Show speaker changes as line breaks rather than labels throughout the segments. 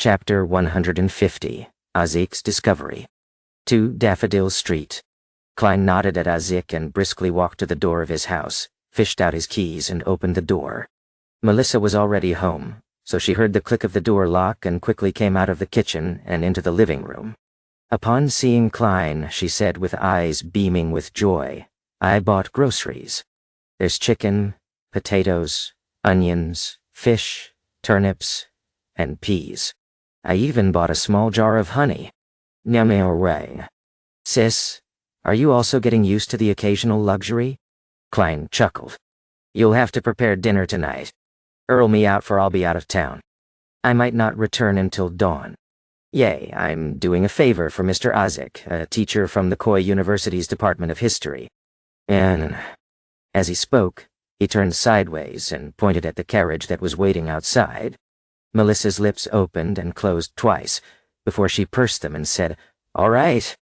Chapter 150, Azik's Discovery. 2 Daffodil Street. Klein nodded at Azik and briskly walked to the door of his house, fished out his keys and opened the door. Melissa was already home, so she heard the click of the door lock and quickly came out of the kitchen and into the living room. Upon seeing Klein, she said with eyes beaming with joy, "I bought groceries. There's chicken, potatoes, onions, fish, turnips, and peas. I even bought a small jar of honey. Nyamewang. Sis, are you also getting used to the occasional luxury?" Klein chuckled. "You'll have to prepare dinner tonight. Earl me out for I'll be out of town. I might not return until dawn. Yay, I'm doing a favor for Mr. Azik, a teacher from the Koi University's Department of History." And as he spoke, he turned sideways and pointed at the carriage that was waiting outside. Melissa's lips opened and closed twice, before she pursed them and said, "All right."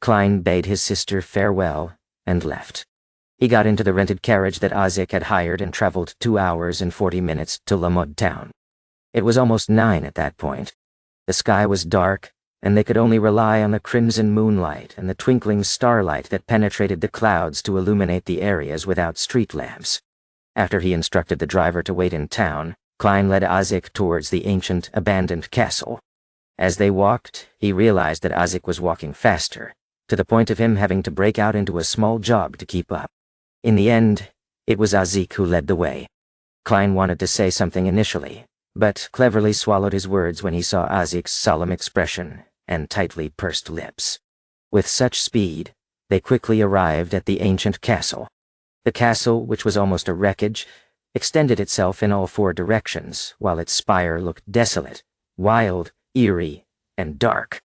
Klein bade his sister farewell and left. He got into the rented carriage that Azik had hired and traveled 2 hours and 40 minutes to Lamud town. It was almost 9 at that point. The sky was dark, and they could only rely on the crimson moonlight and the twinkling starlight that penetrated the clouds to illuminate the areas without street lamps. After he instructed the driver to wait in town, Klein led Azik towards the ancient, abandoned castle. As they walked, he realized that Azik was walking faster, to the point of him having to break out into a small jog to keep up. In the end, it was Azik who led the way. Klein wanted to say something initially, but cleverly swallowed his words when he saw Azik's solemn expression and tightly pursed lips. With such speed, they quickly arrived at the ancient castle. The castle, which was almost a wreckage, extended itself in all 4 directions, while its spire looked desolate, wild, eerie, and dark.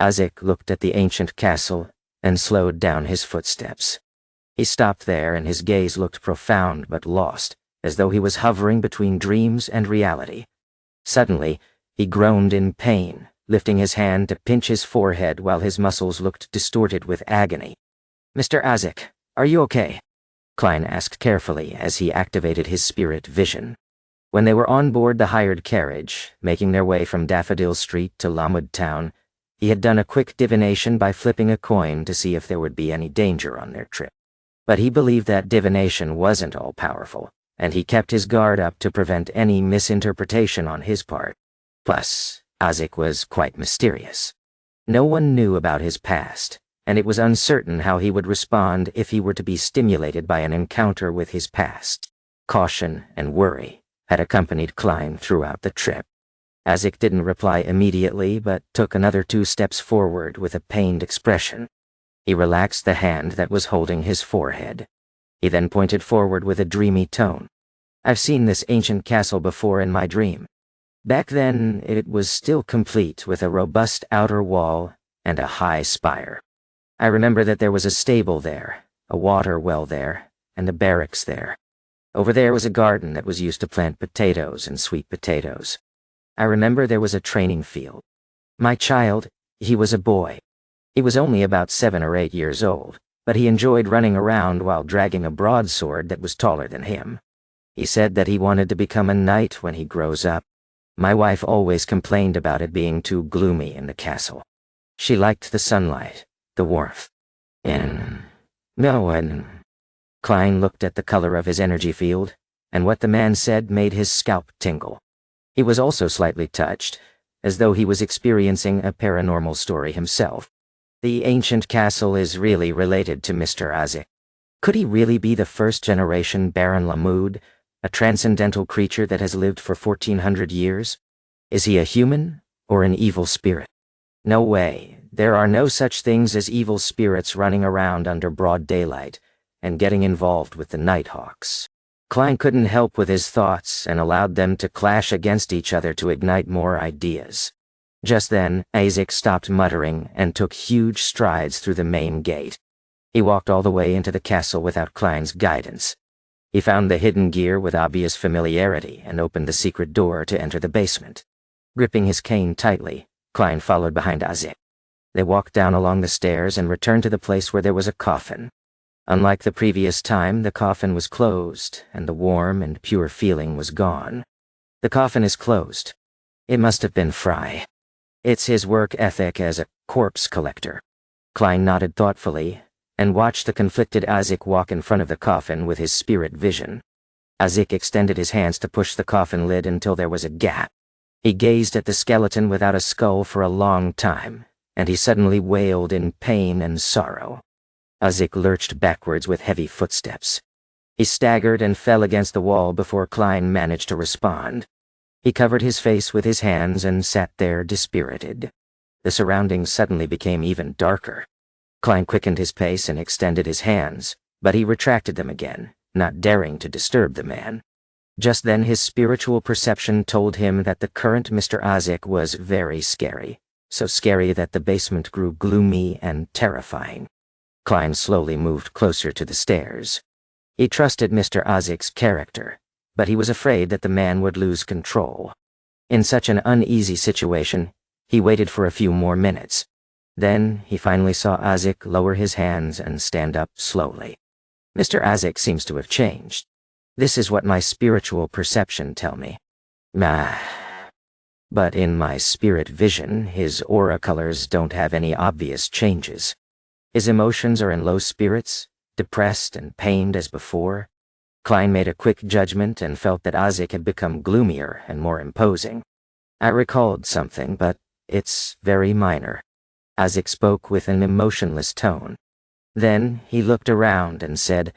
Azik looked at the ancient castle and slowed down his footsteps. He stopped there and his gaze looked profound but lost, as though he was hovering between dreams and reality. Suddenly, he groaned in pain, lifting his hand to pinch his forehead while his muscles looked distorted with agony. "Mr. Azik, are you okay?" Klein asked carefully as he activated his spirit vision. When they were on board the hired carriage, making their way from Daffodil Street to Lamud town, he had done a quick divination by flipping a coin to see if there would be any danger on their trip. But he believed that divination wasn't all-powerful, and he kept his guard up to prevent any misinterpretation on his part. Plus, Azik was quite mysterious. No one knew about his past, and it was uncertain how he would respond if he were to be stimulated by an encounter with his past. Caution and worry had accompanied Klein throughout the trip. Azik didn't reply immediately, but took another 2 steps forward with a pained expression. He relaxed the hand that was holding his forehead. He then pointed forward with a dreamy tone. "I've seen this ancient castle before in my dream. Back then, it was still complete with a robust outer wall and a high spire. I remember that there was a stable there, a water well there, and a barracks there. Over there was a garden that was used to plant potatoes and sweet potatoes. I remember there was a training field. My child, he was a boy. He was only about 7 or 8 years old, but he enjoyed running around while dragging a broadsword that was taller than him. He said that he wanted to become a knight when he grows up. My wife always complained about it being too gloomy in the castle. She liked the sunlight, the warmth. And Klein looked at the color of his energy field, and what the man said made his scalp tingle. He was also slightly touched, as though he was experiencing a paranormal story himself. The ancient castle is really related to Mr. Azik. Could he really be the first-generation Baron Lamud, a transcendental creature that has lived for 1400 years? Is he a human or an evil spirit? No way. There are no such things as evil spirits running around under broad daylight and getting involved with the Nighthawks. Klein couldn't help with his thoughts and allowed them to clash against each other to ignite more ideas. Just then, Azik stopped muttering and took huge strides through the main gate. He walked all the way into the castle without Klein's guidance. He found the hidden gear with obvious familiarity and opened the secret door to enter the basement. Gripping his cane tightly, Klein followed behind Azik. They walked down along the stairs and returned to the place where there was a coffin. Unlike the previous time, the coffin was closed, and the warm and pure feeling was gone. "The coffin is closed. It must have been Fry. It's his work ethic as a corpse collector. Klein nodded thoughtfully and watched the conflicted Azik walk in front of the coffin with his spirit vision. Azik extended his hands to push the coffin lid until there was a gap. He gazed at the skeleton without a skull for a long time, and he suddenly wailed in pain and sorrow. Azik lurched backwards with heavy footsteps. He staggered and fell against the wall before Klein managed to respond. He covered his face with his hands and sat there dispirited. The surroundings suddenly became even darker. Klein quickened his pace and extended his hands, but he retracted them again, not daring to disturb the man. Just then his spiritual perception told him that the current Mr. Azik was very scary, so scary that the basement grew gloomy and terrifying. Klein slowly moved closer to the stairs. He trusted Mr. Azik's character, but he was afraid that the man would lose control. In such an uneasy situation, he waited for a few more minutes. Then he finally saw Azik lower his hands and stand up slowly. Mr. Azik seems to have changed. This is what my spiritual perception tell me. But in my spirit vision, his aura colors don't have any obvious changes. His emotions are in low spirits, depressed and pained as before. Klein made a quick judgment and felt that Azik had become gloomier and more imposing. I recalled something, but it's very minor. Azik spoke with an emotionless tone. Then he looked around and said,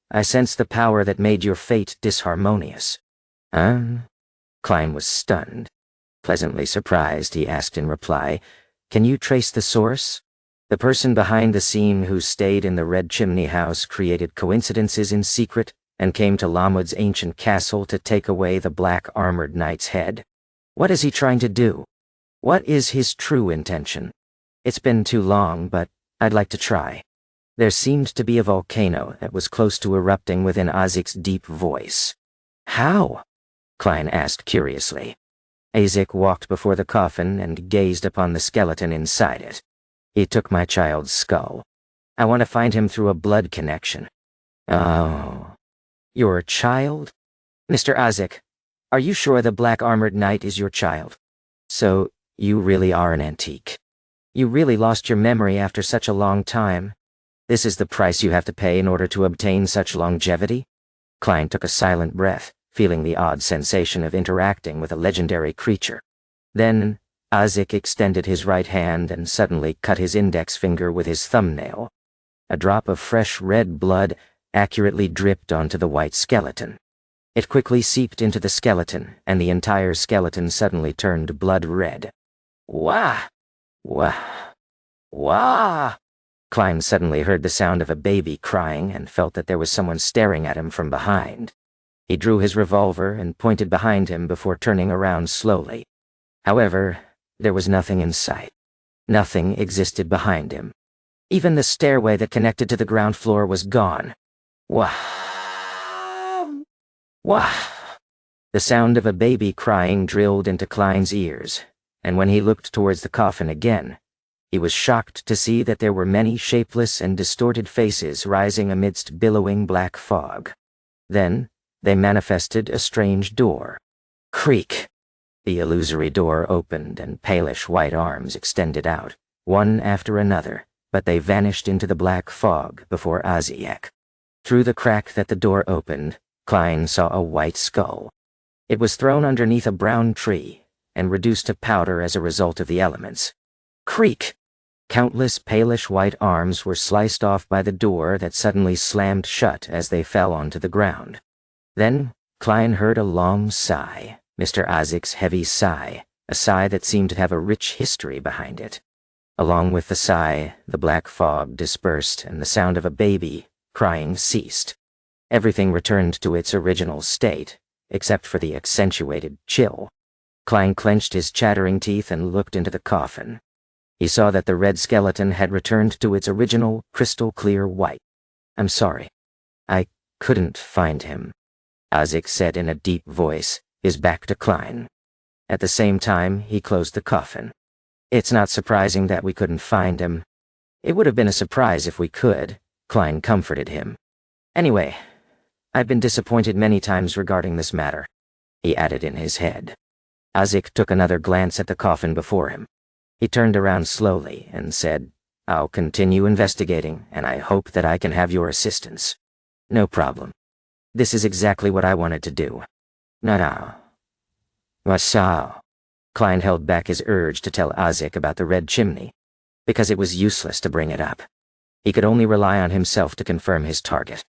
I sense the power that made your fate disharmonious. Klein was stunned. Pleasantly surprised, he asked in reply, Can you trace the source? The person behind the scene who stayed in the Red Chimney House created coincidences in secret and came to Lamud's ancient castle to take away the black armored knight's head. What is he trying to do? What is his true intention? It's been too long, but I'd like to try. There seemed to be a volcano that was close to erupting within Azik's deep voice. How? Klein asked curiously. Azik walked before the coffin and gazed upon the skeleton inside it. He took my child's skull. I want to find him through a blood connection. Oh. Your child? Mr. Azik, are you sure the black armored knight is your child? So, you really are an antique. You really lost your memory after such a long time. This is the price you have to pay in order to obtain such longevity? Klein took a silent breath, feeling the odd sensation of interacting with a legendary creature. Then, Azik extended his right hand and suddenly cut his index finger with his thumbnail. A drop of fresh red blood accurately dripped onto the white skeleton. It quickly seeped into the skeleton, and the entire skeleton suddenly turned blood red. Wah! Wah! Wah! Klein suddenly heard the sound of a baby crying and felt that there was someone staring at him from behind. He drew his revolver and pointed behind him before turning around slowly. However, there was nothing in sight. Nothing existed behind him. Even the stairway that connected to the ground floor was gone. Wah! Wah! The sound of a baby crying drilled into Klein's ears, and when he looked towards the coffin again, he was shocked to see that there were many shapeless and distorted faces rising amidst billowing black fog. Then, they manifested a strange door. Creak! The illusory door opened and palish white arms extended out, one after another, but they vanished into the black fog before Azik. Through the crack that the door opened, Klein saw a white skull. It was thrown underneath a brown tree and reduced to powder as a result of the elements. Creak! Countless palish white arms were sliced off by the door that suddenly slammed shut as they fell onto the ground. Then, Klein heard a long sigh, Mr. Azik's heavy sigh, a sigh that seemed to have a rich history behind it. Along with the sigh, the black fog dispersed and the sound of a baby crying ceased. Everything returned to its original state, except for the accentuated chill. Klein clenched his chattering teeth and looked into the coffin. He saw that the red skeleton had returned to its original crystal-clear white. I'm sorry. I couldn't find him, Azik said in a deep voice, his back to Klein. At the same time, he closed the coffin. It's not surprising that we couldn't find him. It would have been a surprise if we could, Klein comforted him. Anyway, I've been disappointed many times regarding this matter, he added in his head. Azik took another glance at the coffin before him. He turned around slowly and said, "I'll continue investigating, and I hope that I can have your assistance." "No problem. This is exactly what I wanted to do." "No. Wasao." Klein held back his urge to tell Azik about the red chimney, because it was useless to bring it up. He could only rely on himself to confirm his target.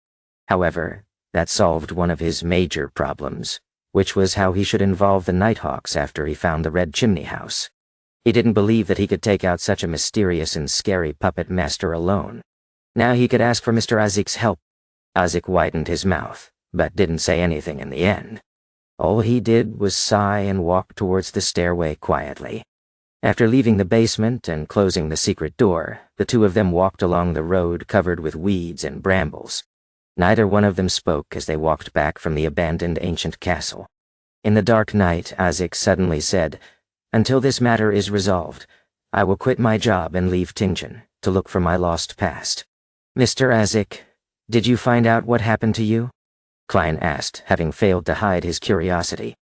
However, that solved one of his major problems, which was how he should involve the Nighthawks after he found the red chimney house. He didn't believe that he could take out such a mysterious and scary puppet master alone. Now he could ask for Mr. Azik's help. Azik widened his mouth, but didn't say anything in the end. All he did was sigh and walk towards the stairway quietly. After leaving the basement and closing the secret door, the two of them walked along the road covered with weeds and brambles. Neither one of them spoke as they walked back from the abandoned ancient castle. In the dark night, Azik suddenly said, "Until this matter is resolved, I will quit my job and leave Tingen to look for my lost past." "Mr. Azik, did you find out what happened to you?" Klein asked, having failed to hide his curiosity.